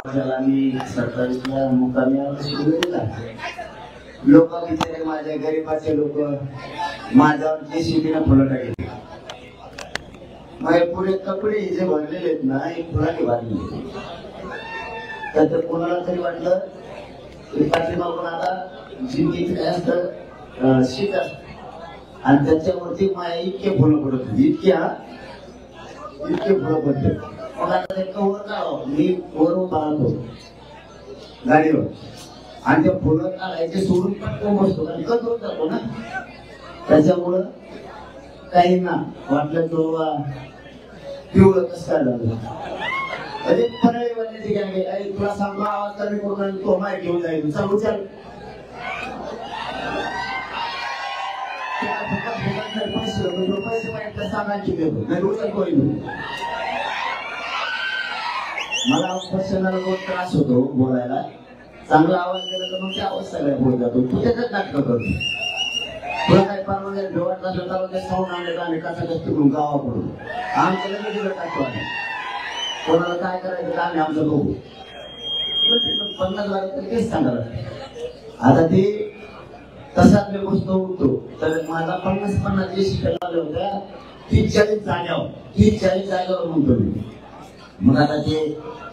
मी सरकारच्या मुकाम्यावर शिकलेला लोक बिचारे माझ्या गरीबाचे लोक माझ्यावर जेसीबीने फुलं टाकले. माझे पुरे कपडे जे भरलेले आहेत ना हे फुलाने भरले. तर कोणाला तरी वाटलं पाठीमागून आता जिंदगीत काय असतं शीत असत आणि त्याच्यावरती माझ्या इतके फुलं पडत होते इतके फुलं पडते. मग आता ते कवर काढावं मी वरून पाहतो गाडीवर आणि ते फुलं काढायचे सोडून पटकन बसतो कारण कट होत जातो ना. त्याच्यामुळं काही ना वाटलं तो पिवळं कसं काय झालं म्हणजे फराळी वाटण्याची काय तुला सांगतो आवाज कमी करून तो माहीत घेऊन जाईल चालू चाल पैसे माहिती सांगायची देतो नाही उचल कोणी मला पर्सनल बहुत त्रास होतो बोलायला. चांगला आवाज गेला तर मग ते आवाज सगळ्या बोल जातो. तू त्याच्यात नाटकं करतो. तुला काय परवानगी भेटत नसेल तर ते साऊंड आणलं आणि कसा कसं तिकडून गावाकडून आमचं लगेच तिकडे टाकतो आम्ही. कोणाला काय करायचं का आम्ही आमचं बघू. 50 लाख तर तेच सांगायला आता ते तसाच मी बसतो उठतो तर माझा 50 जे शिकायला आल्या होत्या 30-40 जागेवर म्हणतो मी. मग आता ते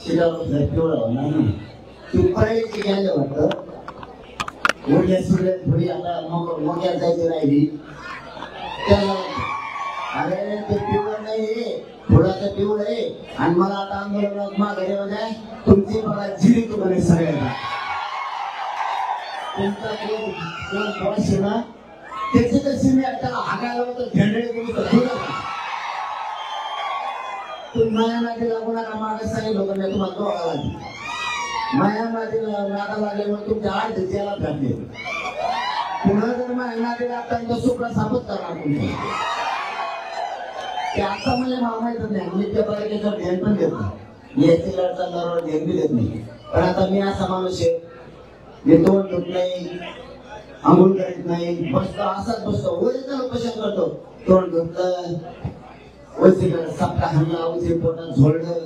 शिकायला पिवळा होणार ना ती पळायची घ्यायला वाटतं उडल्या सुरल्या थोडी आता मोग्यात जायची राहिली त्याला अरे ते पिवळं नाही फुलाचं पिवळं आहे आणि मला आता आंदोलनात माघारी म्हणजे तुमची मला जिरी तुम्हाला सगळ्यांना तुमचा ना त्याची कशी मी आता हागायला होतं झेंडे माया नादी लागू नका मागे सांगितलं होतं मी तुम्हाला दोघा लागली माया नादी नादा लागल्यामुळे तुमच्या 8 दिवसाला घातले. पुन्हा जर माया नादी लागता सुप्रा सापच करणार तुम्ही ते आता मला भाव माहितच नाही. मी त्या बऱ्याचं ध्यान पण देत नाही मी याची लढता दरवर ध्यान बी देत नाही. पण आता मी असा माणूस आहे मी तोंड धुत नाही आंघोळ करीत नाही बसतो असाच बसतो ओरिजिनल उपोषण करतो. तोंड धुतलं वैसिकडे सप्ता हल्ला उशी पोटात झोडलं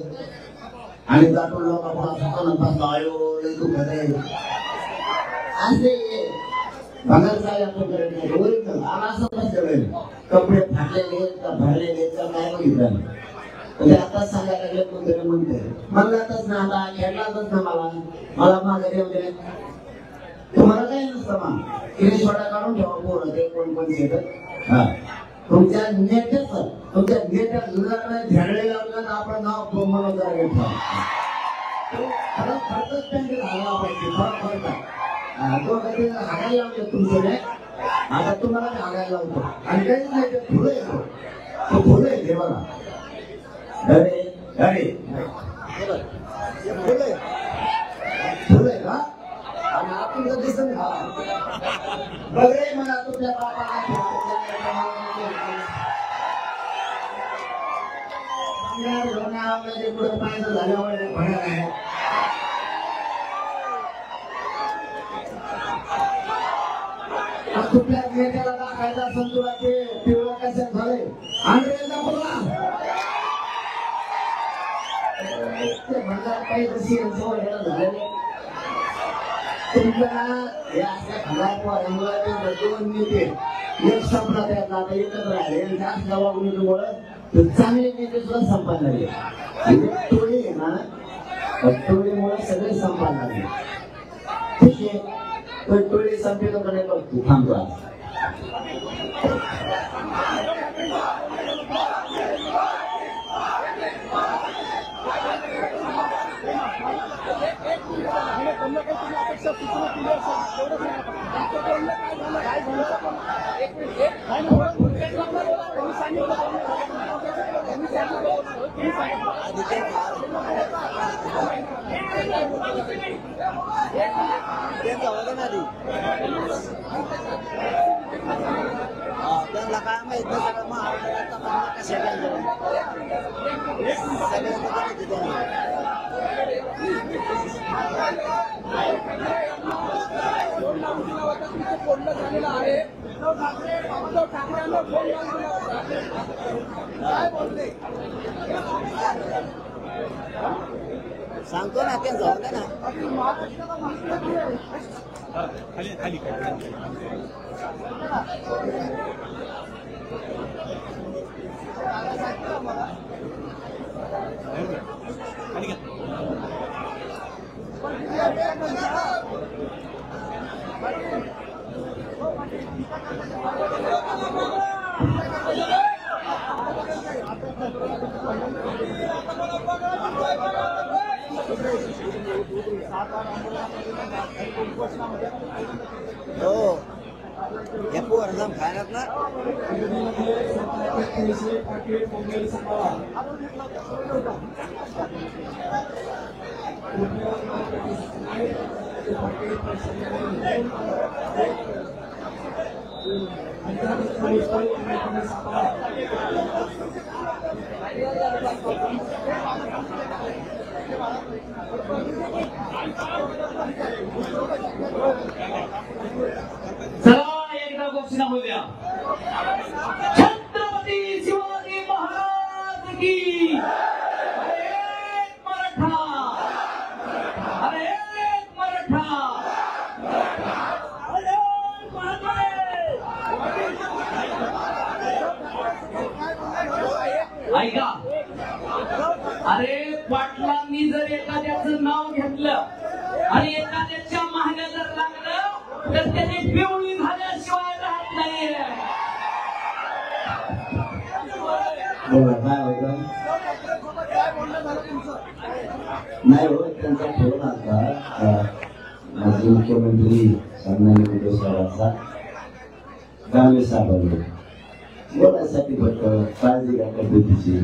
आणि जातो लोकांना बसला आयो लई दुखत आहे असे भंगार साहेब आपण करत नाही. ओरिजिनल असं बसलेलं कपडे फाटलेले का भरलेले का काय बघितलं म्हणजे आता सांगायला लागले कोणतरी म्हणते मला जातच ना आता खेळलाच ना मला माघारी वगैरे तुम्हाला काही नसतं मग तिने छोटा काढून ठेवा पोरं ते कोण येतात हा तुमच्या नेत्यात जुगाला झेडले लावलं तर आपण नाव मनोदार घेतला खरंच त्यांनी झाला पाहिजे तो कधी हागायला लावले तुमच्याने आता तुम्हाला हागायला लावतो आणि काहीच नाही ते फुलं येतो तो फुलं येते बघा अरे अरे फुलं आहे का आणि आपण जर दिसत हा बघे मला तुमच्या बापाला पुढे पाहायचं झाल्यावर भणार आहे. कुठल्या नेत्याला दाखायचा असेल तुला ते पिवळं कशात झाले अंग्रेजा बोला ते भंगार काही जशी झालेले तुमच्या हे अशा भंगार दोन नेते एक संपला त्यातला आता एकत्र राहिले जास्त जबाबदारीमुळे चांगले नेते सुद्धा संपायला लागले. टोळी आहे ना टोळीमुळे सगळे संपायला लागले. ठीक आहे टोळी संपेकडे बघतो थांबतो. त्यांना काय माहित नाही सगळं महाराष्ट्रात कशा फोन झालेला आहे. उद्धव ठाकरेंना फोन लावलेला होता काय बोलते सांगतो ना ते जाऊ दे ना खाली खाली हो या पोरांना खायला ना चला एकदा घोषणा होऊया छत्रपती शिवाजी महाराज की अरे एक मराठा अरे एक मराठा अरे एक मराठा ऐका अरे पाटलांनी जर एखाद्याचं नाव घेतलं आणि एखाद्याच्या मागे जर लागलं तर त्याने पिवळी झाल्याशिवाय राहत नाही नाही हो त्यांचा फोन आता माजी मुख्यमंत्री सन्माननीय उद्धव साहेबांचा गांधी साहेबांनी बोलायसाठी फक्त काळजी घ्या तब्येतीची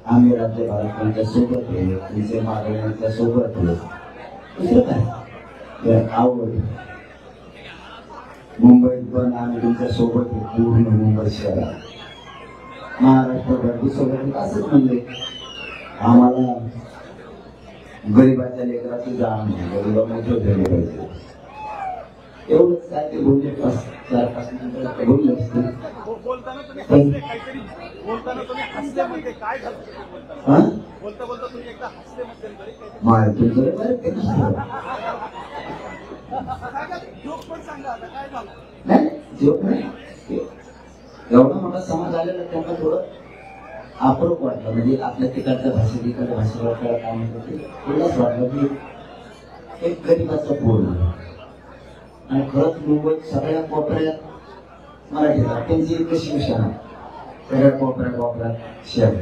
आम्ही राज्य भारतांच्या सोबत आहे तुमचे मागण्यांच्या सोबत आहे दुसरं काय आवड मुंबईत पण आम्ही तुमच्या सोबत आहे पूर्ण मुंबई शहरात महाराष्ट्रभर सोबत असंच म्हणजे आम्हाला गरिबाच्या लेकराची जाण नाही गरिबांना ठेवले पाहिजे एवढंच काय ते बोलले 4-5 मिनिटं बोलले असते बोलताना तुम्ही हसले म्हणजे काय झालं बोलता तुम्ही एकदा हसले माहिती जोक पण सांगा आता काय झालं नाही जोक नाही एवढा मोठा समाज आलेला त्यांना थोडं अप्रूप वाटलं म्हणजे आपल्या तिकडच्या भाषेत इकडच्या भाषेवर काय म्हणतात ते थोडंच वाटलं की एक गरीबाचं पूर्ण आणि खरंच मुंबईत सगळ्या कोपऱ्यात मराठी त्यांची एक शिवसेना सगळ्या कोपऱ्यात शहर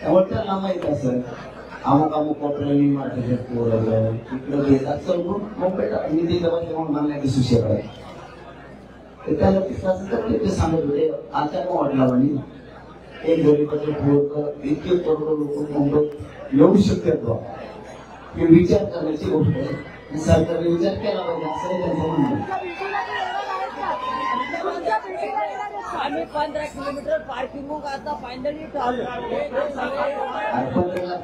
त्यामुळे त्यांना माहीत असेल अमुक कोपऱ्याने मराठी पोरं इकडं घेतात चौकून मुंबईला मी दिलं पाहिजे म्हणून मला दिसू शकत त्याला ते सांगत होते आता मग वाटला म्हणे एक गरीबाचे पोरं इतके करोड लोक मुंबईत येऊ शकतात हे विचार करण्याची गोष्ट आहे सरकारने विचार केला पाहिजे असं त्यांचं म्हणणं आम्ही 15 किलोमीटर पार्किंग आता फायनली चालू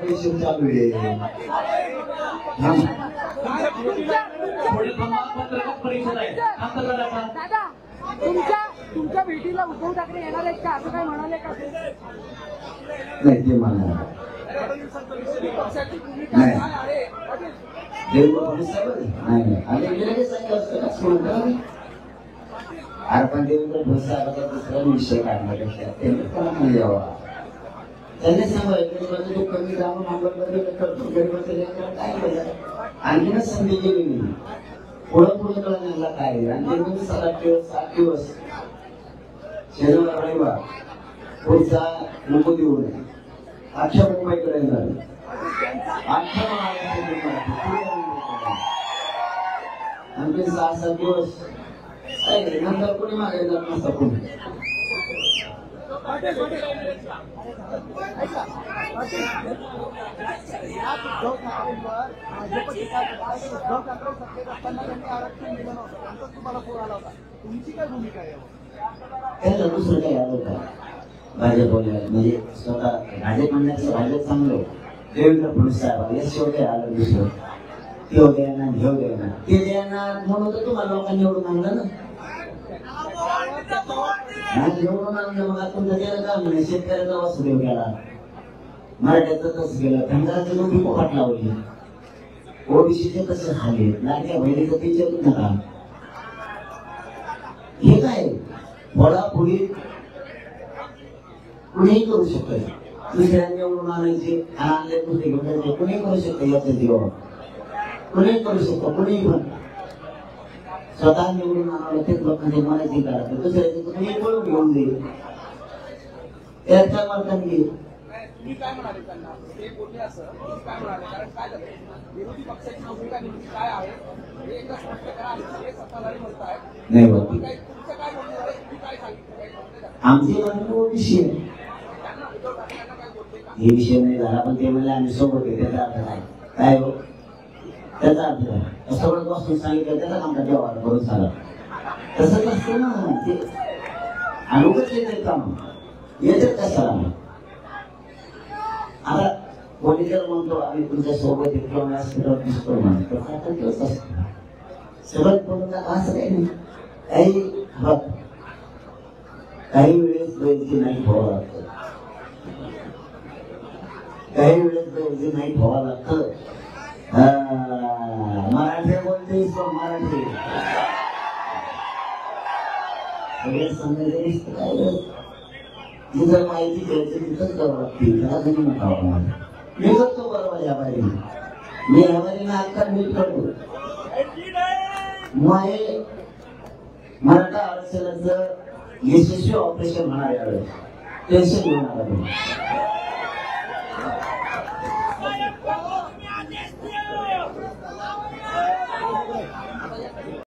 पैसे चालू आहे परिषद आहे दादा तुमच्या भेटीला उद्धव ठाकरे येणार आहेत का असं काय म्हणाले का नाही ते म्हणणार नाही आणि गेले सांगितलं अरे पण देवेंद्र फडणवीस दुसरा विषय काढण्यापेक्षा त्यांनी कोणा नाही यावा त्यांनी सांगायचं तो कमी जाऊन मुंबईमध्ये करतो गरीबाचं काय केलं आणखीनच संधी गेली नाही पुढं कळण्याला काय आणि 7 दिवस शनिवार रविवार पुढचा नको देऊ नये अख्ख्या मुंबईकडे झालं अख्ख्या आणखी 6-7 दिवस नंतर कोणी मागे जात नसतं कोणी तुमची काय भूमिका आहे त्याला दुसरं काही आलं का भाजप म्हणजे स्वतः भाजप म्हणण्याचं भाजप चांगलं देवेंद्र फडणवीस साहेब याशिवाय काही आलं दुसरं ते द्याना घेऊ द्याना ते द्याना म्हणून तर तुम्हाला लोकांनी निवडून आणलं ना निवडून आणलं मग तुमचं त्याला का म्हणे शेतकऱ्याचा वासुदेव गेला मराठ्याचं तसं गेलं धनगराचं नोकरी पोकाट लावली ओबीसीचे कसे झाले लाडक्या बहिणीचं विचारू नका. हे काय फोडाफोडी कुणीही करू शकतो. दुसऱ्यांनी निवडून आणायचे आणले दुसरे घेऊन जायचे कुणीही करू शकतो. याच्या जीवावर कुणीही करू शकतो. कुणीही पण स्वतः निवडून आणावं तेच लोकांची मनाची काढत दुसऱ्याचे कुणीही पळून घेऊन जाईल त्याच्या मार्गाने. मी काय म्हणाले त्यांना ते बोलले असं मी काय म्हणाले कारण काय झालं विरोधी पक्षाची भूमिका नेमकी काय आहे हे एकदा स्पष्ट करा. आणि सगळे सत्ताधारी म्हणतायत नाही बघ काय तुमचं काय बोलणं झालं तुम्ही काय सांगितलं आमची म्हणून विषय त्यांना उद्धव ठाकरेंना काय बोलते का हे विषय नाही झाला पण ते म्हणले आम्ही सोबत आहे त्याचा अर्थ काय काय हो त्याचा अर्थ काय सगळं बसून सांगितलं त्याचा आमचा व्यवहार करून चालला तसंच असतं ना ते अनुगत येते काम येतात कशाला. आता कोणी जर म्हणतो आम्ही तुमच्या सोबत येतो दिसतो म्हणतो सगळं बोलून असं काही नाही. काही वेळेस गैरजी नाही व्हावं लागतं. काही वेळेस गैरजी नाही व्हावं लागतं. मराठी बोलतेस पण मराठी सगळे समजायचं काय जिथं माहिती द्यायची तिथंच करावं लागते. त्याला कधी नका मी करतो बरोबर या बारीने मी या बारीने आजकाल नीट करतो. मराठा आरक्षणाचं यशस्वी ऑपरेशन होणार यावेळेस टेन्शन घेऊन आला.